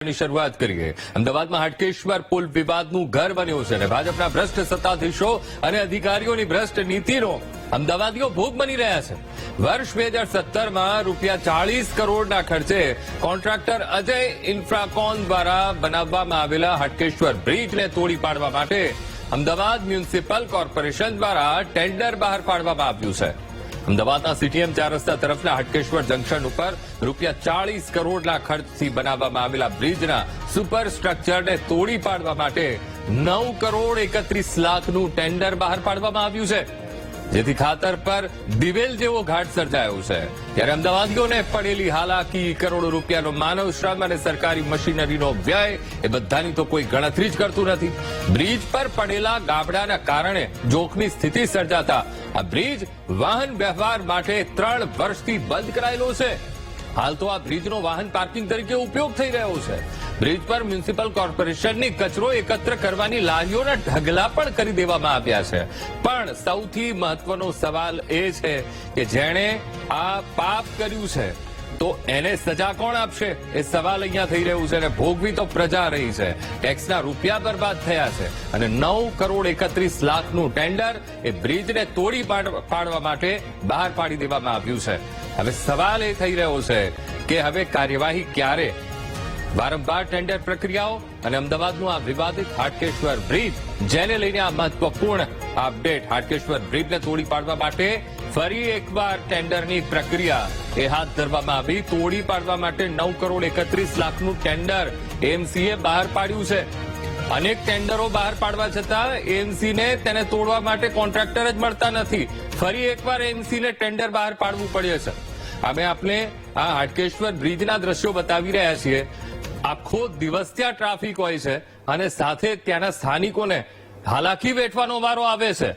ની શરૂઆત કરીએ। અમદાવાદમાં હાટકેશ્વર પુલ વિવાદનું ઘર બન્યું છે અને ભાજપના ભ્રષ્ટ સત્તાધીશો અને અધિકારીઓની ભ્રષ્ટ નીતિનો અમદાવાદીઓ ભોગ બની રહ્યા છે। વર્ષ 2017માં ₹40 કરોડના ખર્ચે કોન્ટ્રાક્ટર અજય ઇન્ફ્રાકોન દ્વારા બનાવવામાં આવેલા હાટકેશ્વર બ્રિજને તોડી પાડવા માટે અમદાવાદ મ્યુનિસિપલ કોર્પોરેશન દ્વારા ટેન્ડર બહાર પાડવામાં આવ્યું છે। અમદાવાદના સીટીએમ 4 રસ્તા તરફના હાટકેશ્વર જંકશન ઉપર ₹40 કરોડના ખર્ચથી બનાવવામાં આવેલા બ્રિજના સુપર સ્ટ્રક્ચરને તોડી પાડવા માટે 9 કરોડ 31 લાખનું ટેન્ડર બહાર પાડવામાં આવ્યું છે, જેથી ખાતર પર દિવેલ જેવો ઘાટ સર્જાયો છે। ત્યારે અમદાવાદીઓને પડેલી હાલાકી, કરોડો રૂપિયાનો માનવ શ્રમ અને સરકારી મશીનરીનો વ્યય એ બધાની તો કોઈ ગણતરી જ કરતું નથી। બ્રિજ પર પડેલા ગાબડાના કારણે જોખમી સ્થિતિ સર્જાતા આ બ્રિજ વાહન વ્યવહાર માટે 3 વર્ષથી બંધ કરાયેલો છે। હાલ તો આ બ્રિજનો વાહન પાર્કિંગ તરીકે ઉપયોગ થઈ રહ્યો છે। બ્રિજ પર મ્યુનિસિપલ કોર્પોરેશનની કચરો એકત્ર કરવાની લારીઓના ઢગલા પણ કરી દેવામાં આવ્યા છે। પણ સૌથી મહત્વનો સવાલ એ છે કે જેણે આ પાપ કર્યું છે તો એને સજા કોણ આપશે, એ સવાલ અહીંયા થઈ રહ્યું છે અને ભોગવી તો પ્રજા રહી છે। ટેક્સના રૂપિયા બરબાદ થયા છે અને 9 કરોડ 31 લાખનું ટેન્ડર એ બ્રિજને તોડી પાડવા માટે બહાર પાડી દેવામાં આવ્યું છે। હવે સવાલ એ થઈ રહ્યો છે કે હવે કાર્યવાહી ક્યારે? વારંવાર ટેન્ડર પ્રક્રિયાઓ અને અમદાવાદનું આ વિવાદિત હાટકેશ્વર બ્રિજ, જેને લઈને આ મહત્વપૂર્ણ અપડેટ। હાટકેશ્વર બ્રિજને તોડી પાડવા માટે ફરી એકવાર ટેન્ડરની પ્રક્રિયા એ હાથ ધરવામાં આવી। તોડી પાડવા માટે 9 કરોડ 31 લાખનું ટેન્ડર એએમસીએ બહાર પાડ્યું છે। અનેક ટેન્ડરો બહાર પાડવા છતાં એએમસીને તેને તોડવા માટે કોન્ટ્રાક્ટર જ મળતા નથી। ફરી એકવાર એએમસીને ટેન્ડર બહાર પાડવું પડે છે। અમે આપને આ હાટકેશ્વર બ્રિજના દ્રશ્યો બતાવી રહ્યા છીએ। આખો દિવસ ત્યાં ટ્રાફિક હોય છે અને સાથે ત્યાંના સ્થાનિકોને હાલાકી વેઠવાનો વારો આવે છે।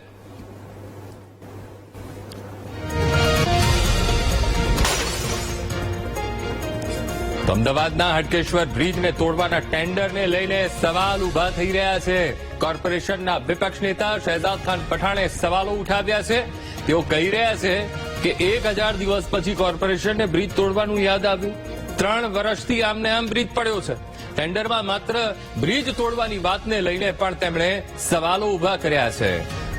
અમદાવાદના હાટકેશ્વર બ્રિજને તોડવાના ટેન્ડરને લઈને સવાલ ઉભા થઈ રહ્યા છે। કોર્પોરેશનના વિપક્ષ નેતા શહેજાદ ખાન પઠાણે સવાલો ઉઠાવ્યા છે। તેઓ કહી રહ્યા છે કે 1000 દિવસ પછી કોર્પોરેશનને બ્રિજ તોડવાનું યાદ આવ્યું। 3 વર્ષથી આમને આમ બ્રિજ પડ્યો છે। ટેન્ડરમાં માત્ર બ્રિજ તોડવાની વાતને લઈને પણ તેમણે સવાલો ઉભા કર્યા છે।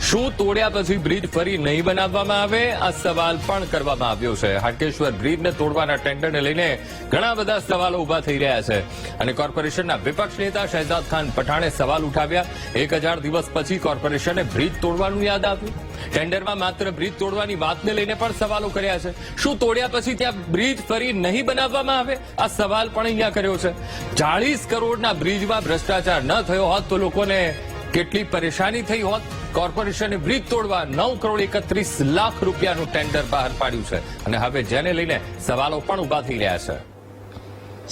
શું તોડ્યા પછી બ્રિજ ફરી નહીં બનાવવામાં આવે? આ સવાલ પણ કરવામાં આવ્યો છે। હાટકેશ્વર બ્રિજને તોડવાના ટેન્ડરને લઈને ઘણા બધા સવાલો ઉભા થઈ રહ્યા છે અને કોર્પોરેશનના વિપક્ષ નેતા શહેજાદ ખાન પઠાણે સવાલ ઉઠાવ્યા। 1000 દિવસ પછી કોર્પોરેશને બ્રિજ તોડવાનું યાદ આવ્યું। ટેન્ડરમાં માત્ર બ્રિજ તોડવાની વાતને લઈને પણ સવાલો કર્યા છે। શું તોડ્યા પછી ત્યાં બ્રિજ ફરી નહીં બનાવવામાં આવે? આ સવાલ પણ અહીંયા કર્યો છે। 40 કરોડના બ્રિજમાં ભ્રષ્ટાચાર ન થયો હોત તો લોકોને કેટલી પરેશાની થઈ હોત। કોર્પોરેશને બ્રિજ તોડવા 9 કરોડ 31 લાખ રૂપિયાનું ટેન્ડર બહાર પાડ્યું છે અને હવે જેને લઈને સવાલો પણ ઉભા થઈ રહ્યા છે।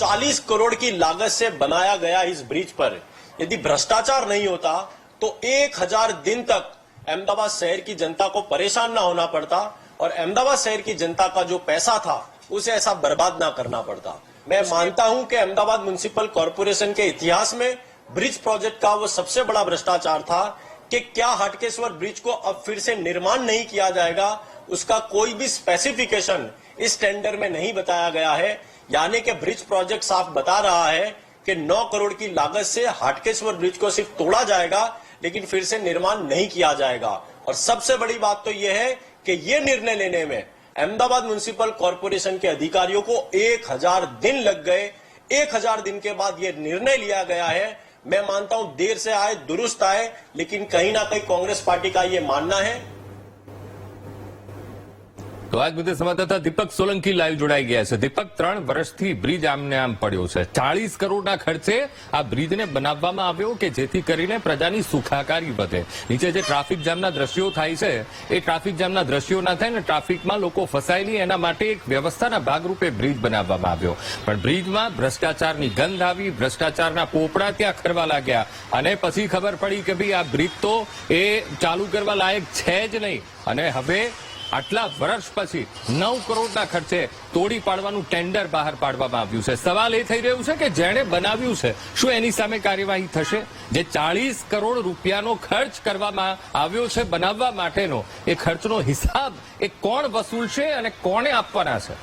40 करोड़ की लागत से बनाया गया इस ब्रिज पर यदि भ्रष्टाचार नहीं होता तो 1000 दिन तक अहमदाबाद शहर की जनता को परेशान ना होना पड़ता और अहमदाबाद शहर की जनता का जो पैसा था उसे ऐसा बर्बाद ना करना पड़ता। मैं मानता हूं कि अहमदाबाद म्युनिसिपल कॉर्पोरेशन के इतिहास में ब्रिज प्रोजेक्ट का वो सबसे बड़ा भ्रष्टाचार था कि क्या हाटकेश्वर ब्रिज को अब फिर से निर्माण नहीं किया जाएगा, उसका कोई भी स्पेसिफिकेशन इस टेंडर में नहीं बताया गया है। यानी कि ब्रिज प्रोजेक्ट साफ बता रहा है कि 9 करोड़ की लागत से हाटकेश्वर ब्रिज को सिर्फ तोड़ा जाएगा लेकिन फिर से निर्माण नहीं किया जाएगा। और सबसे बड़ी बात तो यह है कि ये निर्णय लेने में अहमदाबाद म्युनिसिपल कॉर्पोरेशन के अधिकारियों को 1000 दिन लग गए। 1000 दिन के बाद ये निर्णय लिया गया है। मैं मानता हूं देर से आए दुरुस्त आए, लेकिन कहीं ना कहीं कांग्रेस पार्टी का ये मानना है। તો આજ મુદ્દે સંવાદદાતા દીપક સોલંકી લાઈવ જોડાઈ ગયા છે। દીપક, 3 વર્ષથી બ્રિજ આમને આમ પડ્યો છે। 40 કરોડના ખર્ચે આ બ્રિજને બનાવવામાં આવ્યો કે જેથી કરીને પ્રજાની સુખાકારી વધે। નીચે જે ટ્રાફિક જામના દ્રશ્યો થાય છે એ ટ્રાફિક જામના દ્રશ્યો ના થાય ને ટ્રાફિકમાં લોકો ફસાય નહીં એના માટે એક વ્યવસ્થાના ભાગરૂપે બ્રિજ બનાવવામાં આવ્યો। પણ બ્રિજમાં ભ્રષ્ટાચારની ગંધ આવી, ભ્રષ્ટાચારના પોપડા ત્યાં ખરવા લાગ્યા અને પછી ખબર પડી કે ભાઈ આ બ્રિજ તો એ ચાલુ કરવા લાયક છે જ નહીં અને હવે આટલા વર્ષ પછી 9 કરોડના ખર્ચે તોડી પાડવાનું ટેન્ડર બહાર પાડવામાં આવ્યું છે। સવાલ એ થઈ રહ્યું છે કે જેણે બનાવ્યું છે શું એની સામે કાર્યવાહી થશે? જે 40 કરોડ રૂપિયાનો ખર્ચ કરવામાં આવ્યો છે બનાવવા માટેનો, એ ખર્ચનો હિસાબ એ કોણ વસૂલશે અને કોણે આપવાના છે?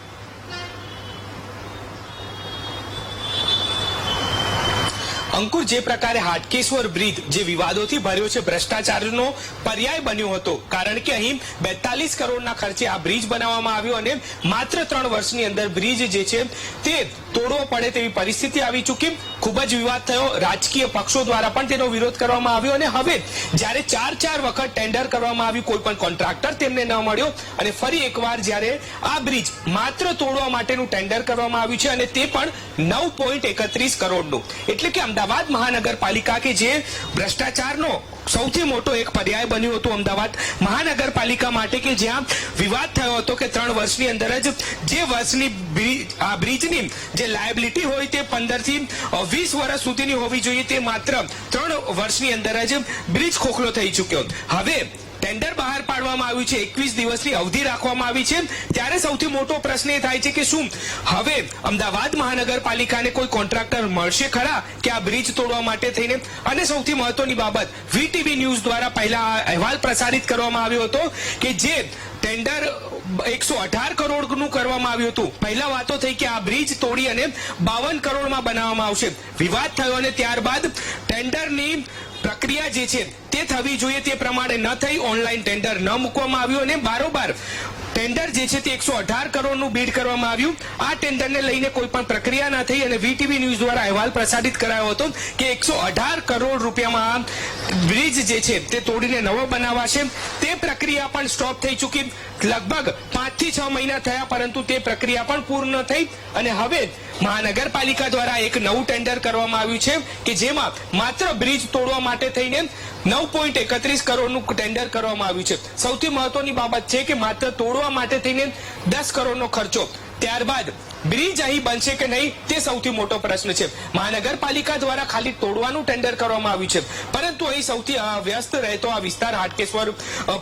અંકુર, જે પ્રકારે હાટકેશ્વર બ્રિજ જે વિવાદોથી ભર્યો છે, ભ્રષ્ટાચારનો પર્યાય બન્યો હતો, કારણ કે અહીં 42 કરોડના ખર્ચે આ બ્રિજ બનાવવામાં આવ્યો અને માત્ર 3 વર્ષની અંદર બ્રિજ જે છે તે તોડવો પડે તેવી પરિસ્થિતિ આવી ચૂકી. ખૂબ જ વિવાદ થયો, રાજકીય પક્ષો દ્વારા પણ તેનો વિરોધ કરવામાં આવ્યો અને હવે જ્યારે 4 વખત ટેન્ડર કરવામાં આવ્યું, કોઈ પણ કોન્ટ્રાક્ટર તેમને ન મળ્યો અને ફરી એકવાર જ્યારે આ બ્રિજ માત્ર તોડવા માટેનું ટેન્ડર કરવામાં આવ્યું છે અને તે પણ 9.31 કરોડનું. એટલે કે અમદાવાદ મહાનગરપાલિકા કે જે ભ્રષ્ટાચારનો સૌથી મોટો એક પર્યાય બન્યું હતું અમદાવાદ મહાનગરપાલિકા માટે, કે જ્યાં વિવાદ થયો હતો કે 3 વર્ષની અંદર જ જે વર્ષની આ બ્રિજની જે લાયબિલિટી હોય તે 15 થી 20 વર્ષ સુધીની હોવી જોઈએ, તે માત્ર 3 વર્ષની અંદર જ બ્રિજ ખોખલો થઈ ચુક્યો. હવે ટેન્ડર બહાર પાડવામાં આવ્યું છે, 21 દિવસની અવધિ રાખવામાં આવી છે. ત્યારે સૌથી મોટો પ્રશ્ન એ થાય છે કે શું હવે અમદાવાદ મહાનગરપાલિકાને કોઈ કોન્ટ્રાક્ટર મળશે ખરા કે આ બ્રિજ તોડવા માટે થઈને? અને સૌથી મહત્વની બાબત, વીટીવી ન્યૂઝ દ્વારા પહેલા અહેવાલ પ્રસારિત કરવામાં આવ્યો હતો કે જે ટેન્ડર 118 કરોડનું કરવામાં આવ્યું હતું. પહેલા વાતો થઈ કે આ બ્રિજ તોડી અને 52 કરોડમાં બનાવવામાં આવશે. વિવાદ થયો અને ત્યારબાદ ટેન્ડરની પ્રક્રિયા જે છે તે થવી જોઈએ તે પ્રમાણે ન થઈ, ઓનલાઈન ટેન્ડર ન મૂકવામાં આવ્યું અને બારોબાર ટેન્ડર જે છે તે 118 કરોડનું બીડ કરવામાં આવ્યું. આ ટેન્ડરને લઈને કોઈ પણ પ્રક્રિયા ન થઈ અને વીટીવી ન્યૂઝ દ્વારા અહેવાલ પ્રસારિત કરાયો હતો કે 118 કરોડ રૂપિયામાં બ્રિજ જે છે તે તોડીને નવો બનાવાશે. તે પ્રક્રિયા પણ સ્ટોપ થઈ ચૂકી. લગભગ 5 થી 6 મહિના થયા, પરંતુ તે પ્રક્રિયા પણ પૂર્ણ ન થઈ અને હવે મહાનગરપાલિકા દ્વારા એક નવું ટેન્ડર કરવામાં આવ્યું છે કે જેમાં માત્ર બ્રિજ તોડવા માટે થઈને 9.31 કરોડનું ટેન્ડર કરવામાં આવ્યું છે. સૌથી મહત્વની બાબત છે કે માત્ર તોડવા માટે થઈને 10 કરોડનો ખર્ચો. ત્યારબાદ બ્રિજ અહીં બનશે કે નહીં તે સૌથી મોટો પ્રશ્ન છે. મહાનગરપાલિકા દ્વારા ખાલી તોડવાનું ટેન્ડર કરવામાં આવ્યું છે, પરંતુ અહીં સૌથી વ્યસ્ત રહેતો આ વિસ્તાર હાટકેશ્વર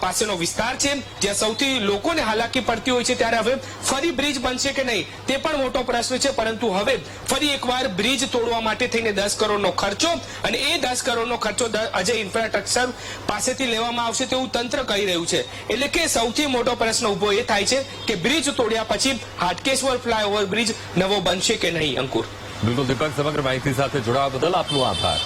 પાસેનો વિસ્તાર છે, જ્યાં સૌથી લોકોને હાલાકી પડતી હોય છે. ત્યારે હવે ફરી બ્રિજ બનશે કે નહીં તે પણ મોટો પ્રશ્ન છે, પરંતુ હવે ફરી એકવાર બ્રિજ તોડવા માટે થઈને 10 કરોડનો ખર્ચો અને એ 10 કરોડનો ખર્ચો અજય ઇન્ફ્રાસ્ટ્રક્ચર પાસેથી લેવામાં આવશે તેવું તંત્ર કહી રહ્યું છે. એટલે કે સૌથી મોટો પ્રશ્ન ઉભો એ થાય છે કે બ્રિજ તોડ્યા પછી હાટકેશ્વર ફ્લાયઓવર બ્રિજ નવો બનશે કે નહીં. અંકુર, બિલકુલ દીપક, સમગ્ર માહિતી સાથે જોડાવા બદલ આપનો આભાર.